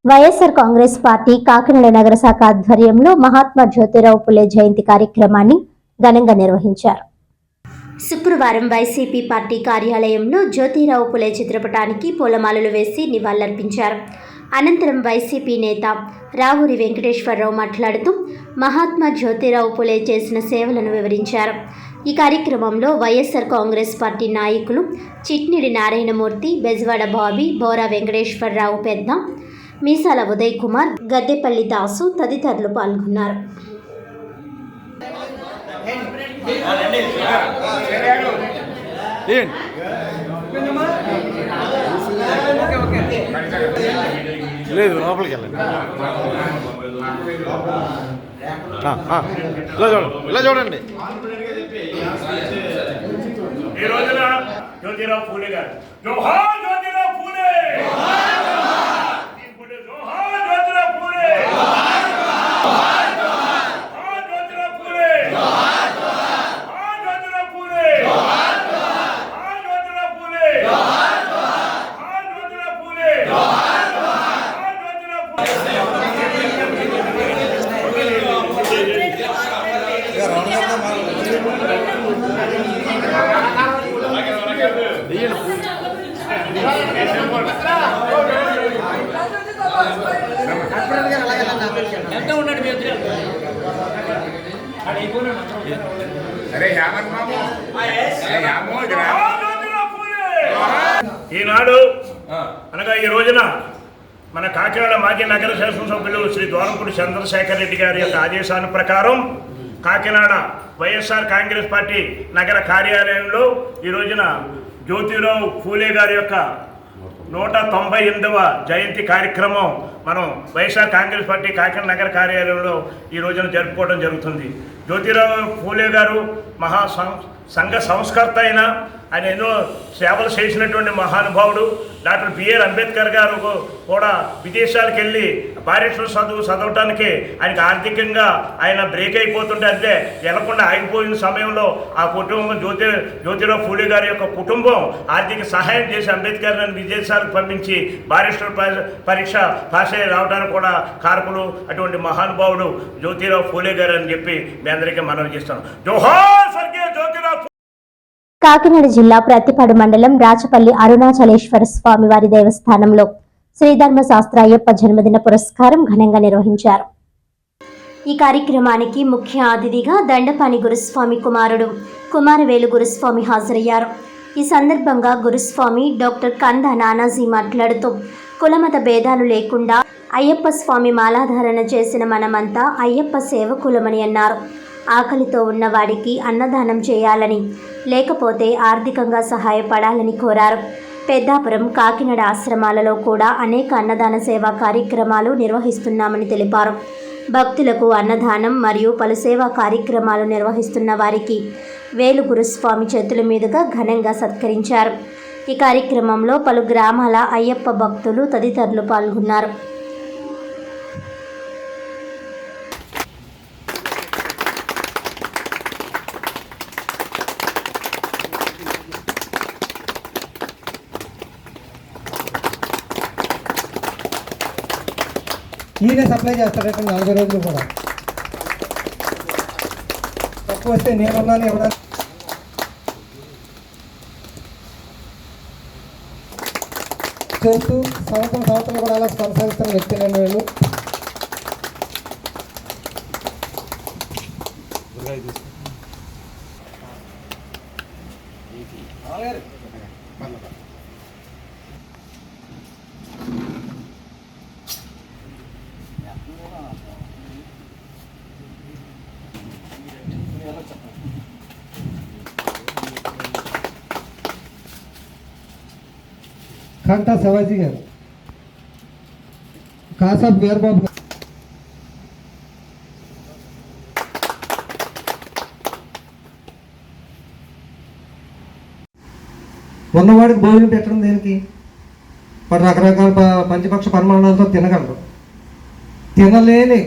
YSR Congress party Kakinada నగర శాఖ ఆధ్వర్యంలో మహాత్మా జ్యోతిరావు పులే జయంతి కార్యక్రమాన్ని ఘనంగా నిర్వహించారు. శుక్రవారం వైసీపీ పార్టీ కార్యాలయంలో జ్యోతిరావు పులే చిత్రపటానికి పూలమాలలు వేసి నివాళులర్పించారు. అనంతరం వైసీపీ నేత రావూరి వెంకటేశ్వరరావు మాట్లాడుతూ మహాత్మా జ్యోతిరావు పులే చేసిన సేవలను వివరించారు. ఈ కార్యక్రమంలో వైఎస్ఆర్ కాంగ్రెస్ పార్టీ నాయకులు చిట్నిడి నారాయణమూర్తి, బెజవాడ బాబీ, బోరా వెంకటేశ్వరరావు పెద్ద, మీసాల ఉదయ్ కుమార్, గద్దెపల్లి దాసు తదితరులు పాల్గొన్నారు. లేదు లోపలికి వెళ్ళండి. ఇలా చూడండి. ఈ రోజున జ్యోతిరావు పూలే గారు జోహార్ జ్యోతిరావు పూలే, జోహార్ జ్యోతిరావు పూలే, జోహార్ జ్యోతిరావు పూలే, జోహార్ జ్యోతిరావు పూలే, జోహార్ జ్యోతిరావు పూలే, జోహార్ జ్యోతిరావు పూలే, జోహార్ జ్యోతిరావు ఈనాడు అనగా ఈ రోజున మన కాకినాడ మాజీ నగర శాసనసభ్యులు శ్రీ ద్వారంపూడి చంద్రశేఖర్ రెడ్డి గారి యొక్క ఆదేశాల ప్రకారం కాకినాడ వైఎస్ఆర్ కాంగ్రెస్ పార్టీ నగర కార్యాలయంలో ఈ రోజున జ్యోతిరావు పూలే గారి యొక్క 198వ జయంతి కార్యక్రమం మనం వైఎస్ఆర్ కాంగ్రెస్ పార్టీ కాకినాడ నగర కార్యాలయంలో ఈ రోజున జరుపుకోవడం జరుగుతుంది. జ్యోతిరావు పూలే గారు సంఘ సంస్కర్త అయిన ఆయన ఎన్నో సేవలు చేసినటువంటి మహానుభావుడు. డాక్టర్ బిఆర్ అంబేద్కర్ గారు కూడా విదేశాలకు వెళ్ళి బారిస్టర్ చదవటానికి ఆయనకు ఆర్థికంగా ఆయన బ్రేక్ అయిపోతుంటే అంటే వెళ్లకుండా ఆగిపోయిన సమయంలో ఆ కుటుంబం జ్యోతిరావు పూలే గారి యొక్క కుటుంబం ఆర్థిక సహాయం చేసి అంబేద్కర్ గారిని విదేశాలకు పంపించి బారిస్టర్ పరీక్ష పాస్ అయ్యి రావడానికి కూడా కారకులు అటువంటి మహానుభావుడు జ్యోతిరావు పూలే గారు అని చెప్పి మీ అందరికీ మనవి చేస్తాను. జోహార్ స్వర్గీయ జ్యోతిరావు. కాకినాడ జిల్లా ప్రత్తిపాడు మండలం రాచపల్లి అరుణాచలేశ్వర స్వామి వారి దేవస్థానంలో శ్రీధర్మ శాస్త్ర అయ్యప్ప జన్మదిన పురస్కారం ఘనంగా నిర్వహించారు. ఈ కార్యక్రమానికి ముఖ్య అతిథిగా దండపాని గురుస్వామి కుమారుడు కుమారవేలు గురుస్వామి హాజరయ్యారు. ఈ సందర్భంగా గురుస్వామి డాక్టర్ కంద నానాజీ మాట్లాడుతూ కులమత భేదాలు లేకుండా అయ్యప్ప స్వామి మాలాధారణ చేసిన మనమంతా అయ్యప్ప సేవకులమని అన్నారు. ఆకలితో ఉన్నవాడికి అన్నదానం చేయాలని, లేకపోతే ఆర్థికంగా సహాయపడాలని కోరారు. పెద్దాపురం, కాకినాడ ఆశ్రమాలలో కూడా అనేక అన్నదాన సేవా కార్యక్రమాలు నిర్వహిస్తున్నామని తెలిపారు. భక్తులకు అన్నదానం మరియు పలు సేవా కార్యక్రమాలు నిర్వహిస్తున్న వారికి వేలు గురుస్వామి చేతుల మీదుగా ఘనంగా సత్కరించారు. ఈ కార్యక్రమంలో పలు గ్రామాల అయ్యప్ప భక్తులు తదితరులు పాల్గొన్నారు. ఈయనే సప్లై చేస్తారట 40 రోజులు కూడా. తక్కువ వస్తే నేనున్నాను ఎవరైనా చేస్తూ సంవత్సరం కూడా అలా కొనసాగిస్తున్న వ్యక్తులను వీళ్ళు. కాంటా శివాజీ గారు, కాసాబ్ వీరబాబు గారు, ఉన్నవాడికి భోజనం పెట్టడం దేనికి? వాడు రకరకాల పంచపక్ష పరిమాణాలతో తినగలరు. తినలేని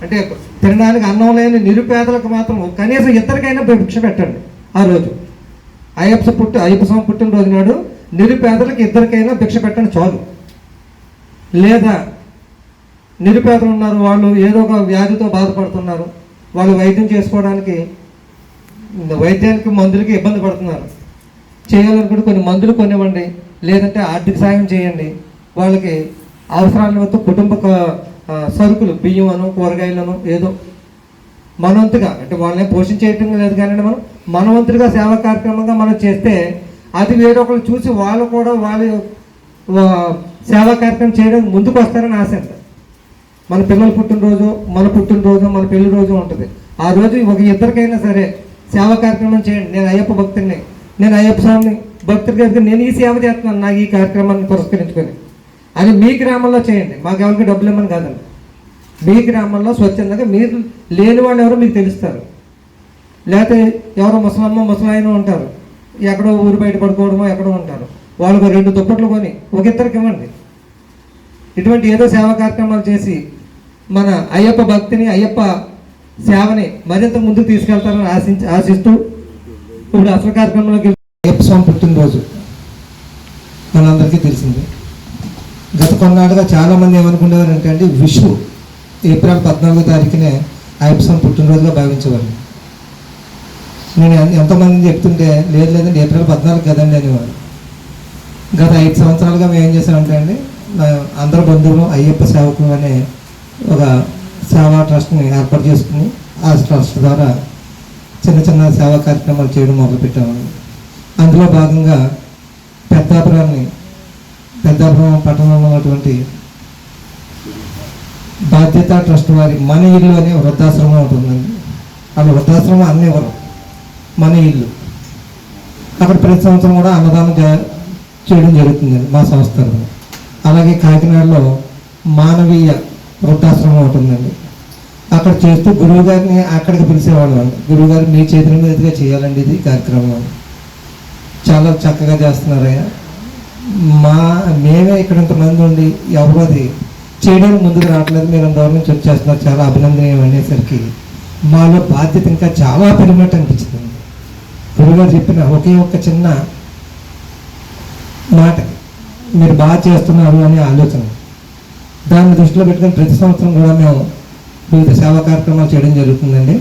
అంటే తినడానికి అన్నం లేని నిరుపేదలకు మాత్రం కనీసం ఇద్దరికైనా భిక్ష పెట్టండి. ఆ రోజు అయ్యప్ప స్వామి పుట్టినరోజు నాడు నిరుపేదలకు ఇద్దరికైనా భిక్ష పెట్టండి చాలు. లేదా నిరుపేదలు ఉన్నారు, వాళ్ళు ఏదో ఒక వ్యాధితో బాధపడుతున్నారు, వాళ్ళు వైద్యం చేసుకోవడానికి వైద్యానికి మందులకి ఇబ్బంది పడుతున్నారు. చేయాలనుకుంటే కొన్ని మందులు కొనివ్వండి, లేదంటే ఆర్థిక సాయం చేయండి. వాళ్ళకి అవసరాల నిమిత్తం కుటుంబ సరుకులు బియ్యమను కూరగాయలను ఏదో మనవంతుగా, అంటే వాళ్ళని పోషించేయటం లేదు కానీ మనం మనవంతుగా సేవా కార్యక్రమంగా మనం చేస్తే అది వేరొకరు చూసి వాళ్ళు కూడా వాళ్ళ సేవా కార్యక్రమం చేయడానికి ముందుకు వస్తారని ఆశ. మన పిల్లల పుట్టినరోజు, మన పుట్టినరోజు, మన పెళ్లి రోజు ఉంటుంది. ఆ రోజు ఒక ఇద్దరికైనా సరే సేవా కార్యక్రమం చేయండి. నేను అయ్యప్ప భక్తుడిని, నేను అయ్యప్ప స్వామి భక్తుడి గారికి నేను ఈ సేవ చేస్తున్నాను నాకు ఈ కార్యక్రమాన్ని పురస్కరించుకొని అని మీ గ్రామంలో చేయండి. మాకు ఎవరికి డబ్బులు ఇవ్వమని కాదండి. మీ గ్రామంలో స్వచ్ఛందంగా మీరు లేని వాళ్ళు ఎవరో మీకు తెలుస్తారు. లేకపోతే ఎవరో ముసలాయన ఉంటారు, ఎక్కడో ఊరు బయట పడుకోవడమో ఎక్కడో ఉంటారు, వాళ్ళకు 2 దుప్పట్లు కొని ఒక ఇద్దరికి ఇవ్వండి. ఇటువంటి ఏదో సేవా కార్యక్రమాలు చేసి మన అయ్యప్ప భక్తిని, అయ్యప్ప సేవని మరింత ముందుకు తీసుకెళ్తారని ఆశిస్తూ ఇప్పుడు అసలు కార్యక్రమంలోకి అయ్యప్ప స్వామి పుట్టినరోజు మనందరికీ తెలిసింది. గత కొన్నాళ్ళుగా చాలామంది ఏమనుకునేవారు అంటే విషు ఏప్రిల్ 14వ తారీఖునే అయ్యప్ప స్వామి పుట్టినరోజుగా భావించేవారు. నేను ఎంతోమంది చెప్తుంటే లేదండి ఏప్రిల్ 14 కదండి అనేవారు. గత 5 సంవత్సరాలుగా మేము ఏం చేసామంటే అండి, అందరు బంధువులు అయ్యప్ప సేవకులు అనే ఒక సేవా ట్రస్ట్ని ఏర్పాటు చేసుకుని ఆ ట్రస్ట్ ద్వారా చిన్న చిన్న సేవా కార్యక్రమాలు చేయడం మొదలుపెట్టామండి. అందులో భాగంగా పెద్దాపురం పట్టణంలో ఉన్నటువంటి బాధ్యత ట్రస్ట్ వారి మన ఇల్లు అనే వృద్ధాశ్రమం ఉంటుందండి. వాళ్ళ వృద్ధాశ్రమం అన్నివ్వరు, మన ఇల్లు. అక్కడ ప్రతి సంవత్సరం కూడా అన్నదానం చేయడం జరుగుతుందండి మా సంస్థలో. అలాగే కాకినాడలో మానవీయ వృద్ధాశ్రమం ఉంటుందండి. అక్కడ చేస్తూ గురువు గారిని అక్కడికి పిలిచేవాళ్ళు అండి. గురువు గారు మీ చేతుల మీదుగా చేయాలండి ఇది కార్యక్రమం, చాలా చక్కగా చేస్తున్నారయ్యా. మేమే ఇక్కడ ఇంతమంది ఉండి ఎవరు అది చేయడానికి ముందుకు రావట్లేదు, మీరు దూరం నుంచి వచ్చేస్తున్నారు, చాలా అభినందనీయం అనేసరికి మాలో బాధ్యత ఇంకా చాలా పెరిగినట్టు అనిపించింది. గురువుగారు చెప్పిన ఒకే ఒక్క చిన్న మాట, మీరు బాగా చేస్తున్నారు అనే ఆలోచన, దాన్ని దృష్టిలో పెట్టుకొని ప్రతి సంవత్సరం కూడా మేము వివిధ సేవా కార్యక్రమాలు చేయడం జరుగుతుందండి.